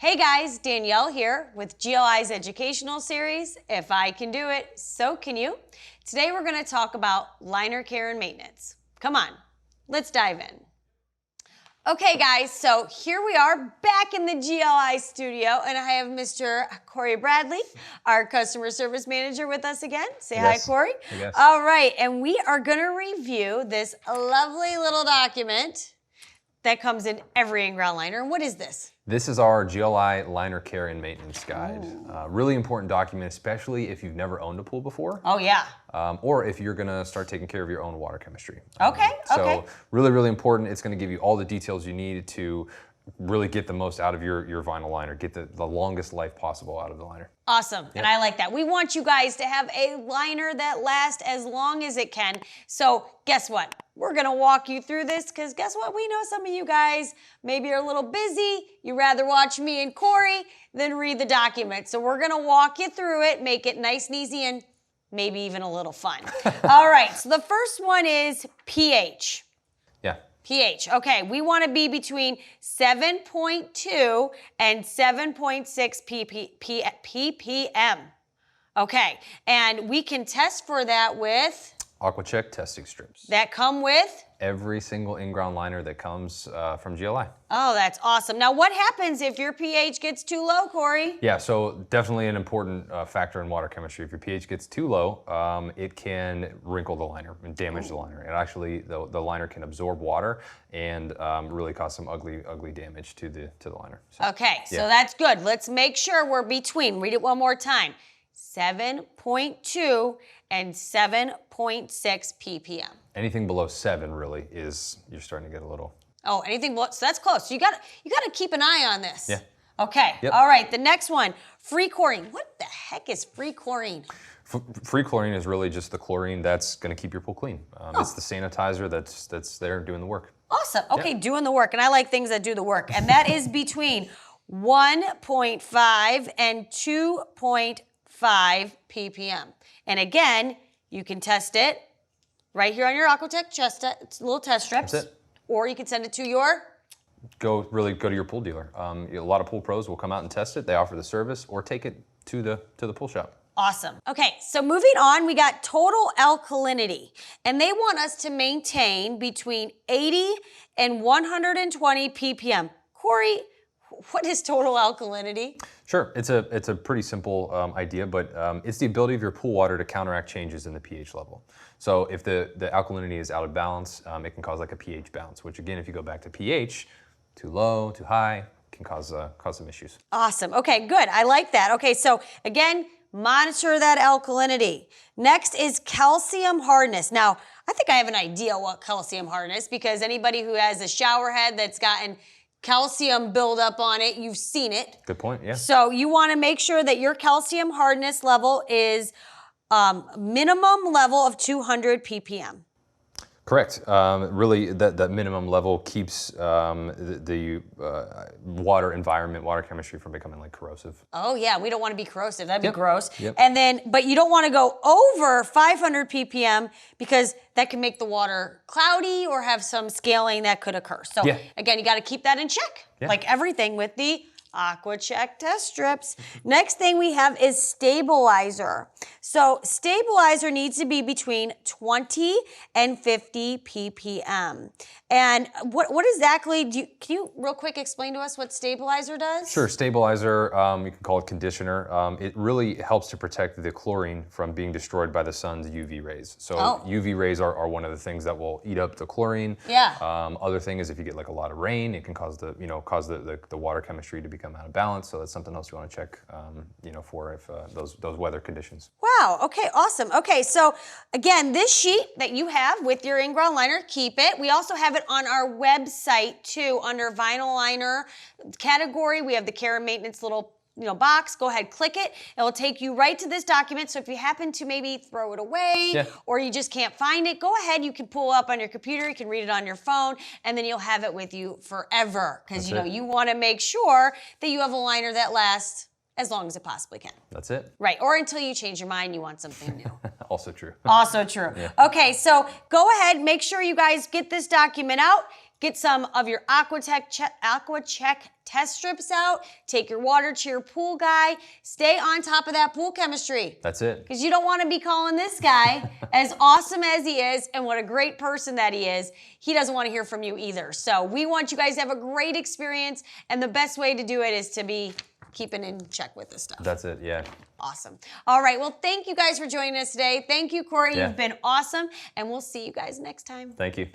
Hey guys, Danielle here with GLI's educational series, If I Can Do It, So Can You. Today we're going to talk about liner care and maintenance. Come on, let's dive in. Okay guys, so here we are back in the GLI studio and I have Mr. Corey Bradley, our customer service manager with us again. Say hi, Corey. Yes. All right, and we are going to review this lovely little document that comes in every Inground liner. What is this? This is our GLI liner care and maintenance guide. Really important document, especially if you've never owned a pool before. Oh yeah. Or if you're gonna start taking care of your own water chemistry. Okay. So really, really important. It's gonna give you all the details you need to really get the most out of your vinyl liner, get the longest life possible out of the liner. Awesome, and I like that. We want you guys to have a liner that lasts as long as it can. So guess what? We're gonna walk you through this because guess what? We know some of you guys maybe are a little busy. You'd rather watch me and Corey than read the document. So we're gonna walk you through it, make it nice and easy and maybe even a little fun. All right, so the first one is pH. Yeah. pH, okay, we want to be between 7.2 and 7.6 ppm. Okay, and we can test for that with? AquaCheck testing strips. That come with? Every single in-ground liner that comes from GLI. Oh, that's awesome. Now what happens if your pH gets too low, Corey? Yeah, so definitely an important factor in water chemistry. If your pH gets too low, it can wrinkle the liner and damage the liner. And actually, the liner can absorb water and really cause some ugly damage to the liner. So, okay, so that's good. Let's make sure we're between. Read it one more time. 7.2 and 7.6 ppm. Anything below 7 really is, you're starting to get a little. Oh, anything below, so that's close. So you gotta keep an eye on this. Yeah. Okay, all right, the next one, free chlorine. What the heck is free chlorine? Free chlorine is really just the chlorine that's gonna keep your pool clean. It's the sanitizer that's there doing the work. Awesome, okay, doing the work, and I like things that do the work, and that is between 1.5 and 2.5 ppm. And again, you can test it right here on your AquaCheck little test strips. That's it. Or you can send it to your? Go to your pool dealer. A lot of pool pros will come out and test it. They offer the service or take it to the pool shop. Awesome. Okay, so moving on, we got total alkalinity. And they want us to maintain between 80 and 120 ppm. Corey, what is total alkalinity? Sure, it's a pretty simple idea, but it's the ability of your pool water to counteract changes in the pH level. So if the alkalinity is out of balance, it can cause like a pH bounce, which again, if you go back to pH, too low, too high, can cause some issues. Awesome, okay, good, I like that. Okay, so again, monitor that alkalinity. Next is calcium hardness. Now, I think I have an idea what calcium hardness, because anybody who has a shower head that's gotten calcium buildup on it, you've seen it. Good point, yeah. So you want to make sure that your calcium hardness level is minimum level of 200 ppm. Correct. Really, that minimum level keeps the water environment, water chemistry from becoming like corrosive. Oh yeah, we don't want to be corrosive. That'd be gross. Yep. And then, but you don't want to go over 500 ppm because that can make the water cloudy or have some scaling that could occur. So again, you got to keep that in check, like everything with the AquaCheck test strips. Next thing we have is stabilizer. So stabilizer needs to be between 20 and 50 ppm. And what exactly can you real quick explain to us what stabilizer does? Sure, stabilizer, you can call it conditioner. It really helps to protect the chlorine from being destroyed by the sun's UV rays. So UV rays are one of the things that will eat up the chlorine. Yeah. Other thing is if you get like a lot of rain, it can cause the water chemistry to become out of balance. So that's something else you want to check, for if those weather conditions. Wow. Okay. Awesome. Okay. So again, this sheet that you have with your in-ground liner, keep it. We also have it on our website too, under vinyl liner category. We have the care and maintenance little box. Go ahead, click it. It will take you right to this document. So if you happen to maybe throw it away or you just can't find it, go ahead. You can pull up on your computer. You can read it on your phone, and then you'll have it with you forever. Because you want to make sure that you have a liner that lasts as long as it possibly can. That's it. Right, or until you change your mind, you want something new. Also true. Also true. Okay, so go ahead, make sure you guys get this document out. Get some of your AquaCheck test strips out. Take your water to your pool guy. Stay on top of that pool chemistry. That's it. Because you don't want to be calling this guy, as awesome as he is and what a great person that he is, he doesn't want to hear from you either. So we want you guys to have a great experience, and the best way to do it is to be keeping in check with this stuff. That's it, yeah. Awesome. All right, well, thank you guys for joining us today. Thank you, Corey. Yeah. You've been awesome, and we'll see you guys next time. Thank you.